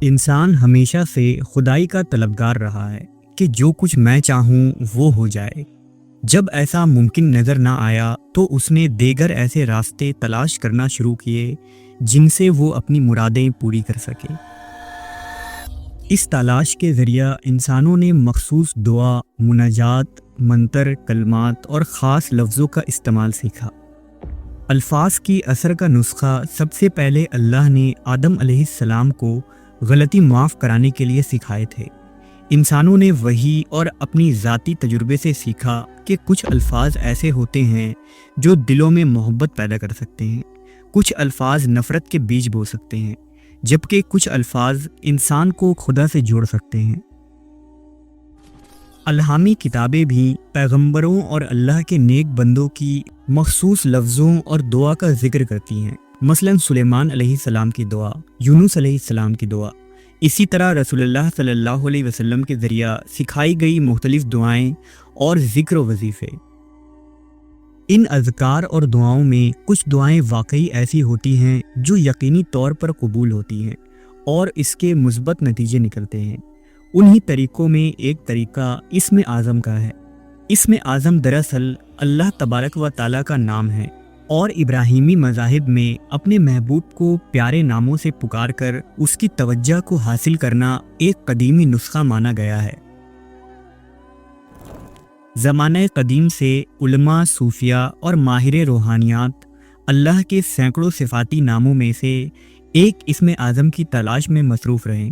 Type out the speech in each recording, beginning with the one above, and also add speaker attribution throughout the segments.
Speaker 1: انسان ہمیشہ سے خدائی کا طلبگار رہا ہے کہ جو کچھ میں چاہوں وہ ہو جائے۔ جب ایسا ممکن نظر نہ آیا تو اس نے دیگر ایسے راستے تلاش کرنا شروع کیے جن سے وہ اپنی مرادیں پوری کر سکے۔ اس تلاش کے ذریعہ انسانوں نے مخصوص دعا، مناجات، منتر، کلمات اور خاص لفظوں کا استعمال سیکھا۔ الفاظ کی اثر کا نسخہ سب سے پہلے اللہ نے آدم علیہ السلام کو غلطی معاف کرانے کے لیے سکھائے تھے۔ انسانوں نے وحی اور اپنی ذاتی تجربے سے سیکھا کہ کچھ الفاظ ایسے ہوتے ہیں جو دلوں میں محبت پیدا کر سکتے ہیں، کچھ الفاظ نفرت کے بیج بو سکتے ہیں، جبکہ کچھ الفاظ انسان کو خدا سے جوڑ سکتے ہیں۔ الہامی کتابیں بھی پیغمبروں اور اللہ کے نیک بندوں کی مخصوص لفظوں اور دعا کا ذکر کرتی ہیں، مثلا سلیمان علیہ السلام کی دعا، یونس علیہ السلام کی دعا۔ اسی طرح رسول اللہ صلی اللہ علیہ وسلم کے ذریعہ سکھائی گئی مختلف دعائیں اور ذکر و وظیفے۔ ان اذکار اور دعاؤں میں کچھ دعائیں واقعی ایسی ہوتی ہیں جو یقینی طور پر قبول ہوتی ہیں اور اس کے مثبت نتیجے نکلتے ہیں۔ انہی طریقوں میں ایک طریقہ اسم اعظم کا ہے۔ اسم اعظم دراصل اللہ تبارک و تعالیٰ کا نام ہے اور ابراہیمی مذاہب میں اپنے محبوب کو پیارے ناموں سے پکار کر اس کی توجہ کو حاصل کرنا ایک قدیمی نسخہ مانا گیا ہے۔ زمانہ قدیم سے علماء، صوفیاء اور ماہر روحانیات اللہ کے سینکڑوں صفاتی ناموں میں سے ایک اسم اعظم کی تلاش میں مصروف رہے۔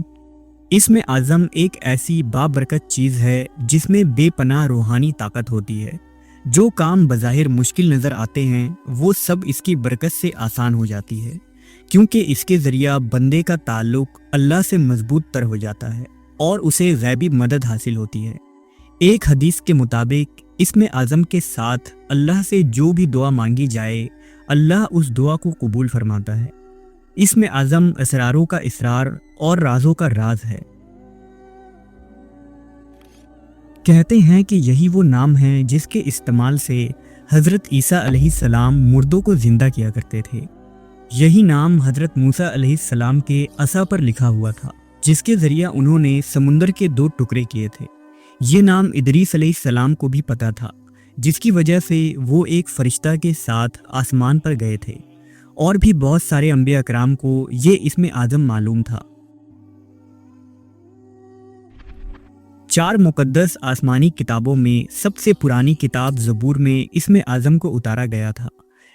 Speaker 1: اسم اعظم ایک ایسی بابرکت چیز ہے جس میں بے پناہ روحانی طاقت ہوتی ہے۔ جو کام بظاہر مشکل نظر آتے ہیں وہ سب اس کی برکت سے آسان ہو جاتی ہے، کیونکہ اس کے ذریعہ بندے کا تعلق اللہ سے مضبوط تر ہو جاتا ہے اور اسے غیبی مدد حاصل ہوتی ہے۔ ایک حدیث کے مطابق اسم اعظم کے ساتھ اللہ سے جو بھی دعا مانگی جائے اللہ اس دعا کو قبول فرماتا ہے۔ اسم اعظم اسراروں کا اسرار اور رازوں کا راز ہے۔ کہتے ہیں کہ یہی وہ نام ہے جس کے استعمال سے حضرت عیسیٰ علیہ السلام مردوں کو زندہ کیا کرتے تھے۔ یہی نام حضرت موسیٰ علیہ السلام کے عصا پر لکھا ہوا تھا جس کے ذریعہ انہوں نے سمندر کے 2 ٹکڑے کیے تھے۔ یہ نام ادریس علیہ السلام کو بھی پتہ تھا، جس کی وجہ سے وہ ایک فرشتہ کے ساتھ آسمان پر گئے تھے، اور بھی بہت سارے انبیاء اکرام کو یہ اسم اعظم معلوم تھا۔ 4 مقدس آسمانی کتابوں میں سب سے پرانی کتاب زبور میں اسم اعظم کو اتارا گیا تھا،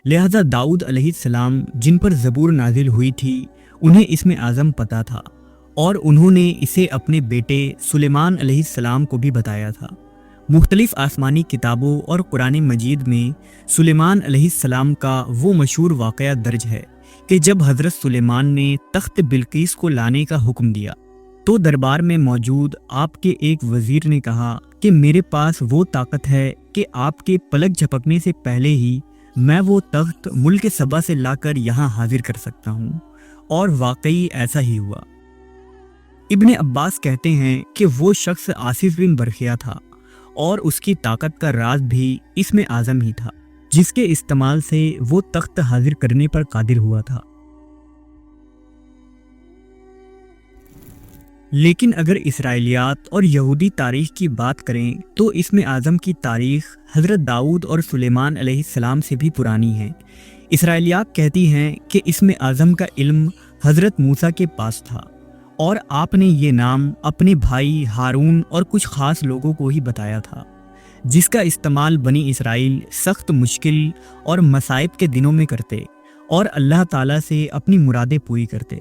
Speaker 1: لہذا داؤد علیہ السلام جن پر زبور نازل ہوئی تھی انہیں اسم اعظم پتہ تھا اور انہوں نے اسے اپنے بیٹے سلیمان علیہ السلام کو بھی بتایا تھا۔ مختلف آسمانی کتابوں اور قرآن مجید میں سلیمان علیہ السلام کا وہ مشہور واقعہ درج ہے کہ جب حضرت سلیمان نے تخت بلقیس کو لانے کا حکم دیا تو دربار میں موجود آپ کے ایک وزیر نے کہا کہ میرے پاس وہ طاقت ہے کہ آپ کے پلک جھپکنے سے پہلے ہی میں وہ تخت ملک سبا سے لا کر یہاں حاضر کر سکتا ہوں، اور واقعی ایسا ہی ہوا۔ ابن عباس کہتے ہیں کہ وہ شخص آصف بن برخیا تھا اور اس کی طاقت کا راز بھی اسم اعظم ہی تھا، جس کے استعمال سے وہ تخت حاضر کرنے پر قادر ہوا تھا۔ لیکن اگر اسرائیلیات اور یہودی تاریخ کی بات کریں تو اسم اعظم کی تاریخ حضرت داؤد اور سلیمان علیہ السلام سے بھی پرانی ہے۔ اسرائیلیات کہتی ہیں کہ اسم اعظم کا علم حضرت موسیٰ کے پاس تھا اور آپ نے یہ نام اپنے بھائی ہارون اور کچھ خاص لوگوں کو ہی بتایا تھا، جس کا استعمال بنی اسرائیل سخت مشکل اور مصائب کے دنوں میں کرتے اور اللہ تعالیٰ سے اپنی مرادیں پوری کرتے۔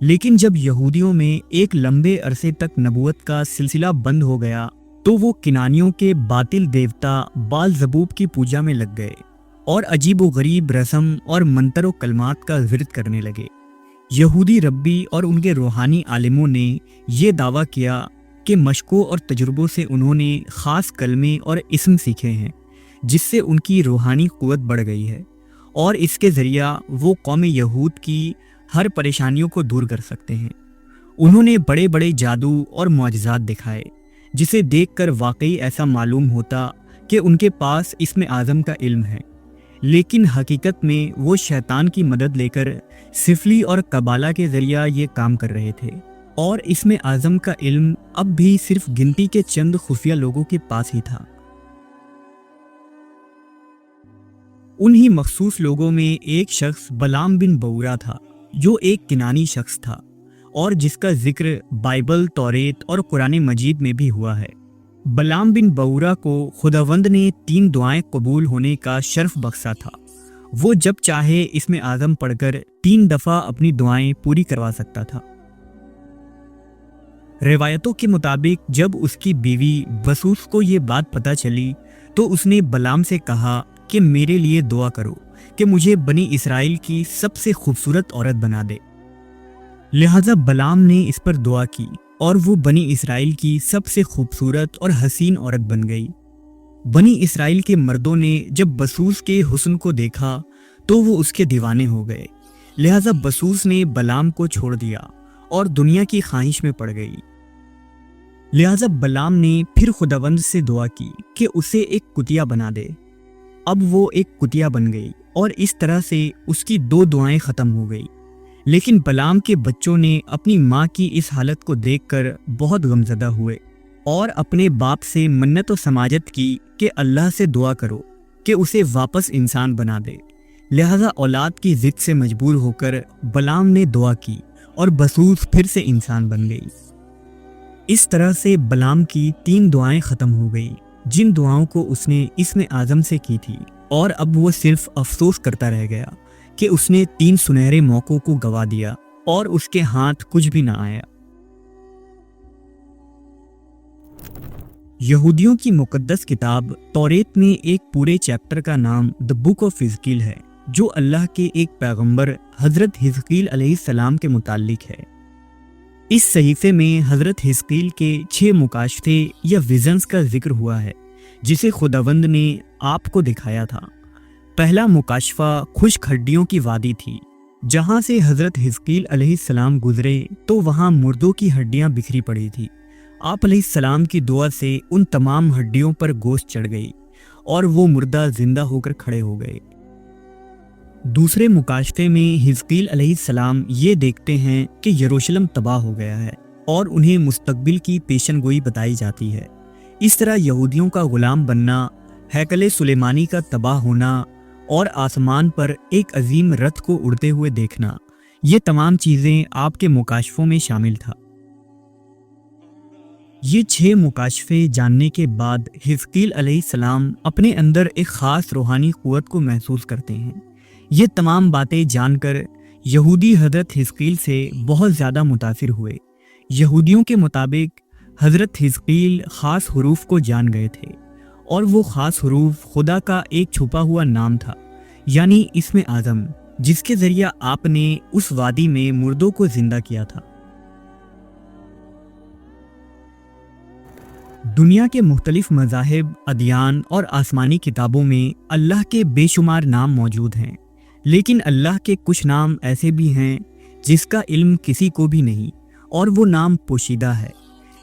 Speaker 1: لیکن جب یہودیوں میں ایک لمبے عرصے تک نبوت کا سلسلہ بند ہو گیا تو وہ کنانیوں کے باطل دیوتا بال زبوب کی پوجا میں لگ گئے اور عجیب و غریب رسم اور منتر و کلمات کا ورد کرنے لگے۔ یہودی ربی اور ان کے روحانی عالموں نے یہ دعویٰ کیا کہ مشقوں اور تجربوں سے انہوں نے خاص کلمے اور اسم سیکھے ہیں جس سے ان کی روحانی قوت بڑھ گئی ہے، اور اس کے ذریعہ وہ قوم یہود کی ہر پریشانیوں کو دور کر سکتے ہیں۔ انہوں نے بڑے بڑے جادو اور معجزات دکھائے جسے دیکھ کر واقعی ایسا معلوم ہوتا کہ ان کے پاس اسم اعظم کا علم ہے۔ لیکن حقیقت میں وہ شیطان کی مدد لے کر سفلی اور قبالہ کے ذریعہ یہ کام کر رہے تھے، اور اسم اعظم کا علم اب بھی صرف گنتی کے چند خفیہ لوگوں کے پاس ہی تھا۔ انہی مخصوص لوگوں میں ایک شخص بلعام بن بورا تھا، جو ایک کنانی شخص تھا اور جس کا ذکر بائبل، توریت اور قرآن مجید میں بھی ہوا ہے۔ بلعام بن بورا کو خداوند نے 3 دعائیں قبول ہونے کا شرف بخشا تھا۔ وہ جب چاہے اسم اعظم پڑھ کر 3 دفعہ اپنی دعائیں پوری کروا سکتا تھا۔ روایتوں کے مطابق جب اس کی بیوی بسوس کو یہ بات پتہ چلی تو اس نے بلعام سے کہا کہ میرے لیے دعا کرو کہ مجھے بنی اسرائیل کی سب سے خوبصورت عورت بنا دے۔ لہذا بلعام نے اس پر دعا کی اور وہ بنی اسرائیل کی سب سے خوبصورت اور حسین عورت بن گئی۔ بنی اسرائیل کے مردوں نے جب بسوس کے حسن کو دیکھا تو وہ اس کے دیوانے ہو گئے، لہذا بسوس نے بلعام کو چھوڑ دیا اور دنیا کی خواہش میں پڑ گئی۔ لہذا بلعام نے پھر خداوند سے دعا کی کہ اسے ایک کتیا بنا دے۔ اب وہ ایک کتیا بن گئی اور اس طرح سے اس کی 2 دعائیں ختم ہو گئی۔ لیکن بلعام کے بچوں نے اپنی ماں کی اس حالت کو دیکھ کر بہت غمزدہ ہوئے اور اپنے باپ سے منت و سماجت کی کہ اللہ سے دعا کرو کہ اسے واپس انسان بنا دے۔ لہذا اولاد کی ضد سے مجبور ہو کر بلعام نے دعا کی اور بسوس پھر سے انسان بن گئی۔ اس طرح سے بلعام کی 3 دعائیں ختم ہو گئی، جن دعاؤں کو اس نے اسم اعظم سے کی تھی، اور اب وہ صرف افسوس کرتا رہ گیا کہ اس نے 3 سنہرے موقعوں کو گوا دیا اور اس کے ہاتھ کچھ بھی نہ آیا۔ یہودیوں کی مقدس کتاب توریت میں ایک پورے چیپٹر کا نام دی بک آف حزقیل ہے، جو اللہ کے ایک پیغمبر حضرت حزقیل علیہ السلام کے متعلق ہے۔ اس صحیفے میں حضرت حزقیل کے 6 مکاشفے یا ویژنز کا ذکر ہوا ہے، جسے خداوند نے آپ کو دکھایا تھا۔ پہلا مکاشفہ خشک ہڈیوں کی وادی تھی۔ جہاں سے حضرت حزقیل علیہ السلام گزرے تو وہاں مردوں کی ہڈیاں بکھری پڑی تھی۔ آپ علیہ السلام کی دعا سے ان تمام ہڈیوں پر گوشت چڑھ گئی اور وہ مردہ زندہ ہو کر کھڑے ہو گئے۔ دوسرے مکاشفے میں حزقیل علیہ السلام یہ دیکھتے ہیں کہ یروشلم تباہ ہو گیا ہے اور انہیں مستقبل کی پیشن گوئی بتائی جاتی ہے۔ اس طرح یہودیوں کا غلام بننا، ہیکل سلیمانی کا تباہ ہونا اور آسمان پر ایک عظیم رتھ کو اڑتے ہوئے دیکھنا، یہ تمام چیزیں آپ کے مکاشفوں میں شامل تھا۔ یہ 6 مکاشفے جاننے کے بعد حزقیل علیہ السلام اپنے اندر ایک خاص روحانی قوت کو محسوس کرتے ہیں۔ یہ تمام باتیں جان کر یہودی حضرت حزقیل سے بہت زیادہ متاثر ہوئے۔ یہودیوں کے مطابق حضرت حزقیل خاص حروف کو جان گئے تھے، اور وہ خاص حروف خدا کا ایک چھپا ہوا نام تھا، یعنی اسم اعظم، جس کے ذریعہ آپ نے اس وادی میں مردوں کو زندہ کیا تھا۔ دنیا کے مختلف مذاہب، ادیان اور آسمانی کتابوں میں اللہ کے بے شمار نام موجود ہیں، لیکن اللہ کے کچھ نام ایسے بھی ہیں جس کا علم کسی کو بھی نہیں، اور وہ نام پوشیدہ ہے،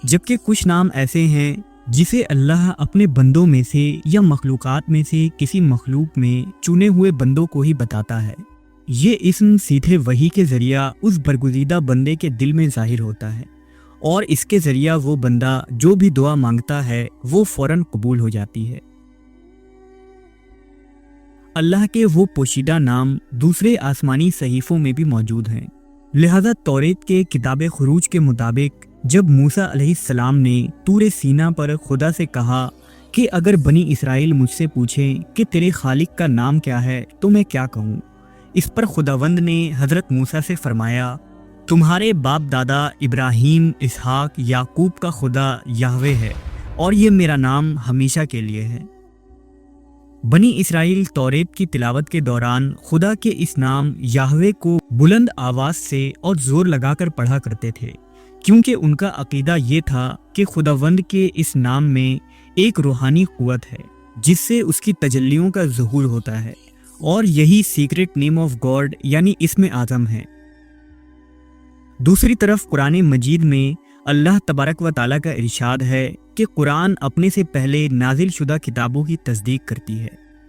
Speaker 1: جبکہ کچھ نام ایسے ہیں جسے اللہ اپنے بندوں میں سے یا مخلوقات میں سے کسی مخلوق میں چنے ہوئے بندوں کو ہی بتاتا ہے۔ یہ اسم سیدھے وحی کے ذریعہ اس برگزیدہ بندے کے دل میں ظاہر ہوتا ہے، اور اس کے ذریعہ وہ بندہ جو بھی دعا مانگتا ہے وہ فوراً قبول ہو جاتی ہے۔ اللہ کے وہ پوشیدہ نام دوسرے آسمانی صحیفوں میں بھی موجود ہیں۔ لہذا توریت کے کتاب خروج کے مطابق جب موسیٰ علیہ السلام نے طور سینا پر خدا سے کہا کہ اگر بنی اسرائیل مجھ سے پوچھیں کہ تیرے خالق کا نام کیا ہے تو میں کیا کہوں، اس پر خداوند نے حضرت موسیٰ سے فرمایا، تمہارے باپ دادا ابراہیم، اسحاق، یعقوب کا خدا یہوہ ہے، اور یہ میرا نام ہمیشہ کے لیے ہے۔ بنی اسرائیل توریت کی تلاوت کے دوران خدا کے اس نام یہوہ کو بلند آواز سے اور زور لگا کر پڑھا کرتے تھے، کیونکہ ان کا عقیدہ یہ تھا کہ خداوند کے اس نام میں ایک روحانی قوت ہے جس سے اس کی تجلیوں کا ظہور ہوتا ہے، اور یہی سیکرٹ نیم آف گاڈ یعنی اسم اعظم ہے۔ دوسری طرف قرآن مجید میں اللہ تبارک و تعالیٰ کا ارشاد ہے کہ قرآن اپنے سے پہلے نازل شدہ کتابوں کی تصدیق کرتی ہے،